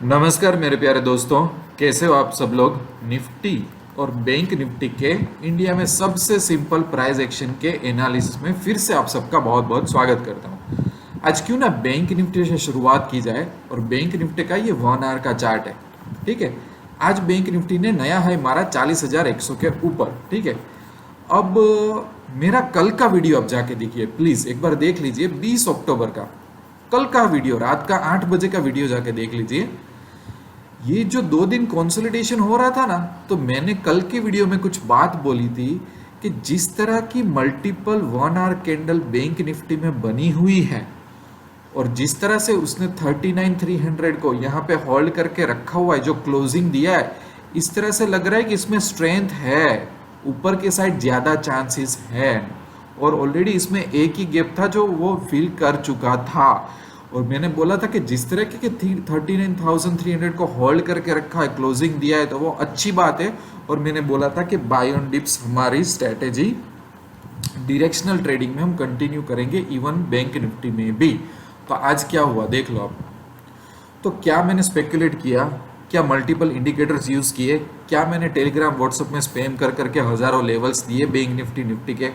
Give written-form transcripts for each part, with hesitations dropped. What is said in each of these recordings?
नमस्कार मेरे प्यारे दोस्तों, कैसे हो आप सब लोग। निफ्टी और बैंक निफ्टी के इंडिया में सबसे सिंपल प्राइस एक्शन के एनालिसिस में फिर से आप सबका बहुत बहुत स्वागत करता हूं। आज क्यों ना बैंक निफ्टी से शुरुआत की जाए और बैंक निफ्टी का ये 1 आवर का चार्ट है। ठीक है, आज बैंक निफ्टी ने नया हाई मारा 40,100 के ऊपर। ठीक है, अब मेरा कल का वीडियो आप जाके देखिए, प्लीज एक बार देख लीजिए। 20 अक्टूबर का कल का वीडियो, रात का 8 बजे का वीडियो जाके देख लीजिए। ये जो 2 दिन कंसोलिडेशन हो रहा था ना, तो मैंने कल के वीडियो में कुछ बात बोली थी कि जिस तरह की multiple 1 our candle bank Nifty में बनी हुई है और जिस तरह से उसने 39,300 को यहाँ पे होल्ड करके रखा हुआ है, जो क्लोजिंग दिया है, इस तरह से लग रहा है कि इसमें स्ट्रेंथ है, ऊपर के साइड ज़्यादा चांसेस है। और ऑलरेडी इसमें एक ही गैप था जो वो फिल कर चुका था। और मैंने बोला था कि जिस तरह के 39,300 को होल्ड करके रखा है, क्लोजिंग दिया है, तो वो अच्छी बात है। और मैंने बोला था कि बाय ऑन डिप्स हमारी स्ट्रेटेजी डायरेक्शनल ट्रेडिंग में हम कंटिन्यू करेंगे, इवन बैंक निफ्टी में भी। तो आज क्या हुआ देख लो आप। तो क्या मैंने स्पेकुलेट किया, क्या मल्टीपल इंडिकेटर्स यूज किए, क्या मैंने टेलीग्राम व्हाट्सएप में स्पैम कर करके हजारों लेवल्स दिए बैंक निफ्टी के,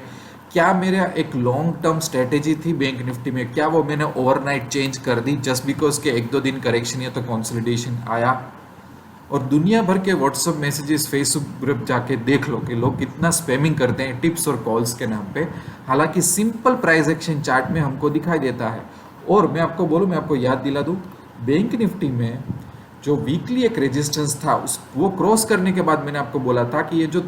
क्या मेरा एक लॉन्ग टर्म स्ट्रेटेजी थी बैंक निफ्टी में, क्या वो मैंने ओवरनाइट चेंज कर दी जस्ट बिकॉज के 1-2 दिन करेक्शन या तो कंसोलिडेशन आया। और दुनिया भर के व्हाट्सएप मैसेजेस, फेसबुक ग्रुप जाके देख लो कि लोग कितना स्पैमिंग करते हैं टिप्स और कॉल्स के नाम पे। हालांकि सिंपल प्राइस एक्शन चार्ट में हमको दिखाई देता है। और मैं आपको बोलूँ, मैं आपको याद दिला दूँ, बैंक निफ्टी में जो वीकली एक रेजिस्टेंस था वो क्रॉस करने के बाद मैंने आपको बोला था कि ये जो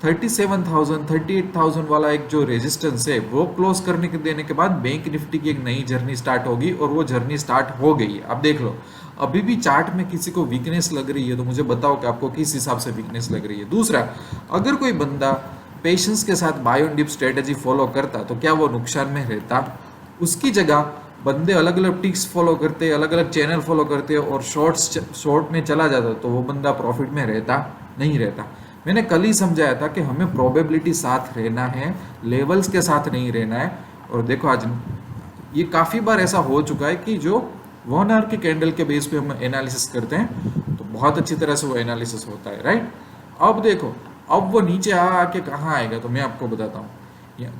37,000 38,000 वाला एक जो रेजिस्टेंस है वो क्लोज करने के देने के बाद बैंक निफ्टी की एक नई जर्नी स्टार्ट होगी। और वो जर्नी स्टार्ट हो गई है। अब देख लो, अभी भी चार्ट में किसी को वीकनेस लग रही है तो मुझे बताओ कि आपको किस हिसाब से वीकनेस लग रही है। दूसरा, अगर कोई बंदा पेशेंस के साथ buy on dip strategy follow करता तो क्या वो नुकसान में रहता? उसकी जगह बंदे अलग अलग टिक्स फॉलो करते, अलग अलग चैनल फॉलो करते और शॉर्ट में चला जाता तो वो बंदा प्रॉफिट में रहता? नहीं रहता। मैंने कल ही समझाया था कि हमें प्रोबेबिलिटी साथ रहना है, लेवल्स के साथ नहीं रहना है। और देखो आज ये काफ़ी बार ऐसा हो चुका है कि जो 1 आवर के कैंडल के बेस पे हम एनालिसिस करते हैं तो बहुत अच्छी तरह से वो एनालिसिस होता है, राइट। अब देखो, अब वो नीचे आके कहाँ आएगा तो मैं आपको बताता हूँ।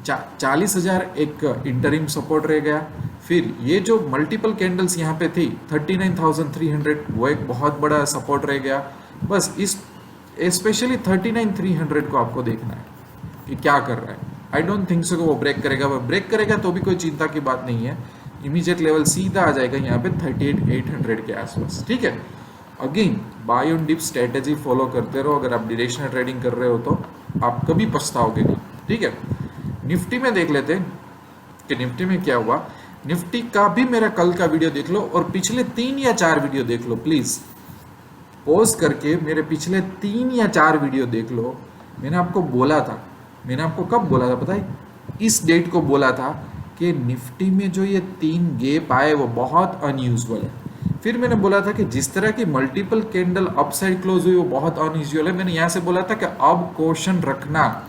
40,000 एक इंटरिम सपोर्ट रह गया। फिर ये जो मल्टीपल कैंडल्स यहाँ पे थी 39,300, वो एक बहुत बड़ा सपोर्ट रह गया। बस इस स्पेशली 39,300 को आपको देखना है कि क्या कर रहा है। आई डोंट थिंक सो कि वो ब्रेक करेगा। वो ब्रेक करेगा तो भी कोई चिंता की बात नहीं है। इमीडिएट लेवल सीधा आ जाएगा यहाँ पे 38,800 के आसपास। ठीक है, again buy on dip strategy follow करते रहो। अगर आप डायरेक्शनल ट्रेडिंग कर रहे हो तो आप कभी पछताओगे नहीं। ठीक है, निफ्टी में देख लेते हैं कि निफ्टी में क्या हुआ। निफ्टी का भी मेरा कल का वीडियो देख लो और पिछले 3 या 4 वीडियो देख लो प्लीज। पॉज करके मेरे पिछले 3 या 4 वीडियो देख लो। मैंने आपको बोला था, मैंने आपको कब बोला था पता है? इस डेट को बोला था कि निफ्टी में जो ये 3 गैप आए वो बहुत अनयूजुअल है। फिर मैंने बोला था कि जिस तरह की मल्टीपल कैंडल अपसाइड क्लोज हुई वो बहुत अनयूजुअल है। मैंने यहाँ से बोला था कि अब क्वेश्चन रखना।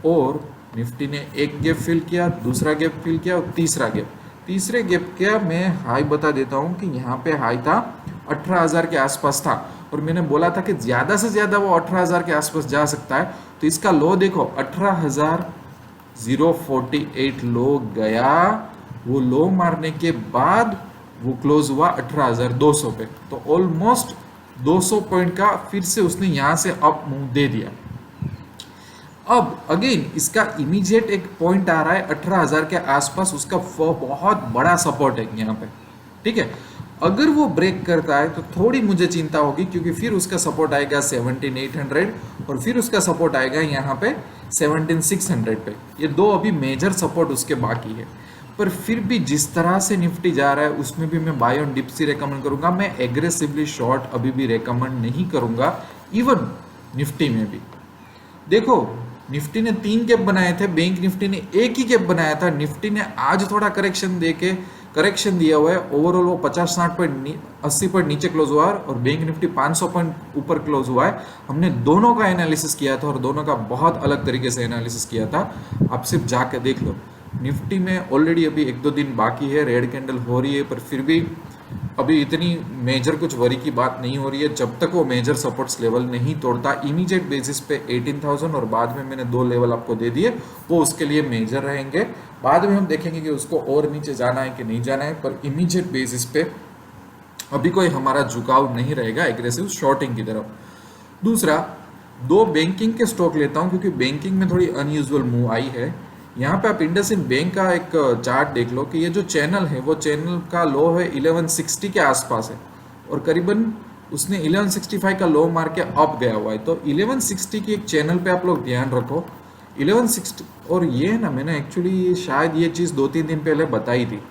और निफ्टी ने एक गैप फिल किया, दूसरा गैप फिल किया और तीसरा गैप। तीसरे गैप क्या मैं हाई बता देता हूँ कि यहाँ पे हाई था 18,000 के आसपास था। और मैंने बोला था कि ज़्यादा से ज़्यादा वो 18,000 के आसपास जा सकता है। तो इसका लो देखो 18,048 लो गया। वो लो मारने के बाद वो क्लोज हुआ 18,200 पे। तो ऑलमोस्ट 200 पॉइंट का फिर से उसने यहाँ से अप मूव दे दिया। अब अगेन इसका इमीडिएट एक पॉइंट आ रहा है 18,000 के आसपास, उसका बहुत बड़ा सपोर्ट है यहाँ पे। ठीक है, अगर वो ब्रेक करता है तो थोड़ी मुझे चिंता होगी, क्योंकि फिर उसका सपोर्ट आएगा 17,800 और फिर उसका सपोर्ट आएगा यहाँ पे 17,600 पे। ये दो अभी मेजर सपोर्ट उसके बाकी है। पर फिर भी जिस तरह से निफ्टी जा रहा है उसमें भी मैं बाय ऑन डिप से रेकमेंड करूंगा। मैं एग्रेसिवली शॉर्ट अभी भी रेकमेंड नहीं करूंगा, इवन निफ्टी में भी। देखो, निफ्टी ने 3 गैप बनाए थे, बैंक निफ्टी ने एक ही गैप बनाया था। निफ्टी ने आज थोड़ा करेक्शन दिया हुआ है। ओवरऑल वो 50-60 पॉइंट 80 पॉइंट नीचे क्लोज हुआ है और बैंक निफ्टी 500 पॉइंट ऊपर क्लोज हुआ है। हमने दोनों का एनालिसिस किया था और दोनों का बहुत अलग तरीके से एनालिसिस किया था। आप सिर्फ जाके देख लो। निफ्टी में ऑलरेडी अभी 1-2 दिन बाकी है, रेड कैंडल हो रही है, पर फिर भी अभी इतनी मेजर कुछ वरी की बात नहीं हो रही है जब तक वो मेजर सपोर्ट्स लेवल नहीं तोड़ता इमीडिएट बेसिस पे 18,000 और बाद में मैंने 2 लेवल आपको दे दिए, वो उसके लिए मेजर रहेंगे। बाद में हम देखेंगे कि उसको और नीचे जाना है कि नहीं जाना है, पर इमीडिएट बेसिस पे अभी कोई हमारा झुकाव नहीं रहेगा एग्रेसिव शॉर्टिंग की तरफ। दूसरा, 2 बैंकिंग के स्टॉक लेता हूं क्योंकि बैंकिंग में थोड़ी अनयूजुअल मूव आई है। यहाँ पे आप इंडसइंड बैंक का एक चार्ट देख लो कि ये जो चैनल है वो चैनल का लो है 1160 के आसपास है और करीबन उसने 1165 का लो मार के अप गया हुआ है। तो 1160 की एक चैनल पे आप लोग ध्यान रखो 1160। और ये ना मैंने एक्चुअली शायद ये चीज़ 2-3 दिन पहले बताई थी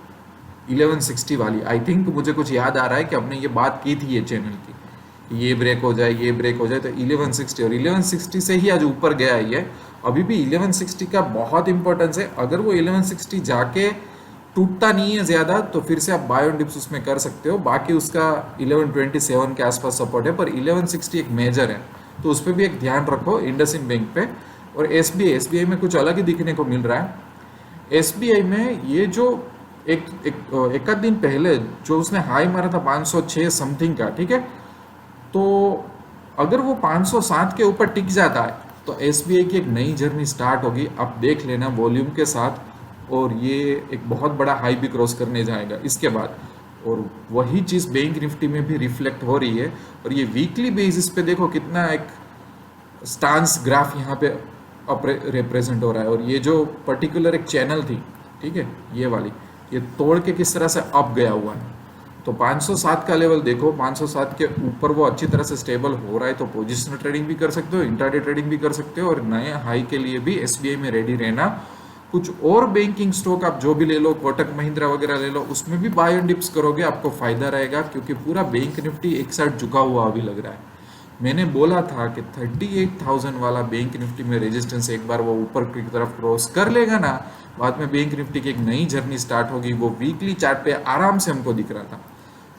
1160 वाली। आई थिंक मुझे कुछ याद आ रहा है कि हमने ये बात की थी ये चैनल की, ये ब्रेक हो जाए ये ब्रेक हो जाए। तो 1160 और 1160 से ही आज ऊपर गया है ये। अभी भी 1160 का बहुत इंपॉर्टेंस है। अगर वो 1160 जाके टूटता नहीं है ज़्यादा तो फिर से आप बाय ऑन डिप्स उसमें कर सकते हो। बाकी उसका 1127 के आसपास सपोर्ट है, पर 1160 एक मेजर है तो उस पर भी एक ध्यान रखो इंडसइंड बैंक पे। और एसबीआई में कुछ अलग ही दिखने को मिल रहा है। एसबीआई में ये जो एक आध दिन पहले जो उसने हाई मारा था 506 समथिंग का, ठीक है, तो अगर वो 507 के ऊपर टिक जाता है तो एसबीआई की एक नई जर्नी स्टार्ट होगी। आप देख लेना वॉल्यूम के साथ, और ये एक बहुत बड़ा हाई भी क्रॉस करने जाएगा इसके बाद। और वही चीज़ बैंक निफ्टी में भी रिफ्लेक्ट हो रही है। और ये वीकली बेसिस पे देखो कितना एक स्टांस ग्राफ यहाँ पे रिप्रेजेंट हो रहा है। और ये जो पर्टिकुलर एक चैनल थी, ठीक है, ये वाली, ये तोड़ के किस तरह से अप गया हुआ है। तो 507 का लेवल देखो, 507 के ऊपर वो अच्छी तरह से स्टेबल हो रहा है तो पोजिशनल ट्रेडिंग भी कर सकते हो, इंट्राडे ट्रेडिंग भी कर सकते हो। और नए हाई के लिए भी एसबीआई में रेडी रहना। कुछ और बैंकिंग स्टॉक आप जो भी ले लो, कोटक महिंद्रा वगैरह ले लो, उसमें भी बाय एंड डिप्स करोगे आपको फायदा रहेगा क्योंकि पूरा बैंक निफ्टी एक साइड झुका हुआ अभी लग रहा है। मैंने बोला था कि 38,000 वाला बैंक निफ्टी में रेजिस्टेंस एक बार वो ऊपर की तरफ क्रॉस कर लेगा ना, बाद में बैंक निफ्टी की एक नई जर्नी स्टार्ट होगी। वो वीकली चार्ट पे आराम से हमको दिख रहा था।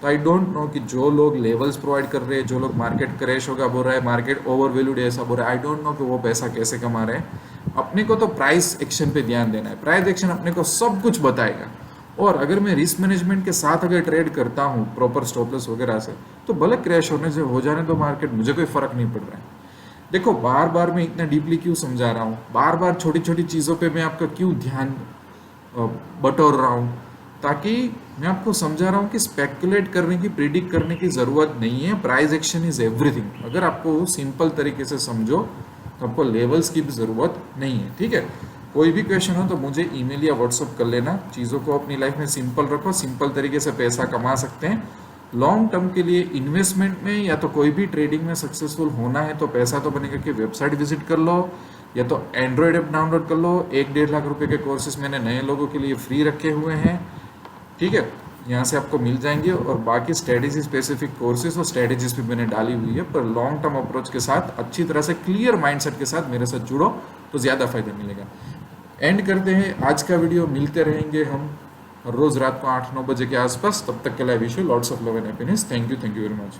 तो आई डोंट नो कि जो लोग लेवल्स प्रोवाइड कर रहे हैं, जो लोग मार्केट क्रैश होगा बोल रहा है, मार्केट ओवर वैल्यूड ऐसा बोल रहा है, आई डोंट नो कि वो पैसा कैसे कमा रहे हैं। अपने को तो प्राइस एक्शन पे ध्यान देना है। प्राइस एक्शन अपने को सब कुछ बताएगा। और अगर मैं रिस्क मैनेजमेंट के साथ अगर ट्रेड करता हूँ प्रॉपर स्टॉप लॉस वगैरह से, तो भले क्रैश होने से हो जाने दो मार्केट, मुझे कोई फर्क नहीं पड़ रहा है। देखो बार बार मैं इतना डीपली क्यों समझा रहा हूँ, बार बार छोटी छोटी चीज़ों पे मैं आपका क्यों ध्यान बटोर रहा हूँ, ताकि मैं आपको समझा रहा हूँ कि स्पेकुलेट करने की, प्रिडिक्ट करने की ज़रूरत नहीं है। Price action is everything. अगर आपको सिंपल तरीके से समझो तो आपको लेवल्स की भी ज़रूरत नहीं है, ठीक है। कोई भी क्वेश्चन हो तो मुझे ईमेल या व्हाट्सअप कर लेना। चीज़ों को अपनी लाइफ में सिंपल रखो, सिंपल तरीके से पैसा कमा सकते हैं। लॉन्ग टर्म के लिए इन्वेस्टमेंट में या तो कोई भी ट्रेडिंग में सक्सेसफुल होना है तो पैसा तो बनेगा कि वेबसाइट विजिट कर लो या तो एंड्रॉयड ऐप डाउनलोड कर लो। 1-1.5 लाख रुपए के कोर्सेज मैंने नए लोगों के लिए फ्री रखे हुए हैं, ठीक है, यहाँ से आपको मिल जाएंगे। और बाकी स्ट्रेटेजी स्पेसिफिक कोर्सेज और स्ट्रेटेजीज भी मैंने डाली हुई है। पर लॉन्ग टर्म अप्रोच के साथ अच्छी तरह से क्लियर माइंडसेट के साथ मेरे साथ जुड़ो तो ज़्यादा फायदा मिलेगा। एंड करते हैं आज का वीडियो। मिलते रहेंगे हम रोज़ रात को 8-9 बजे के आसपास। तब तक के लिए wish you lots of love and happiness. Thank you very much.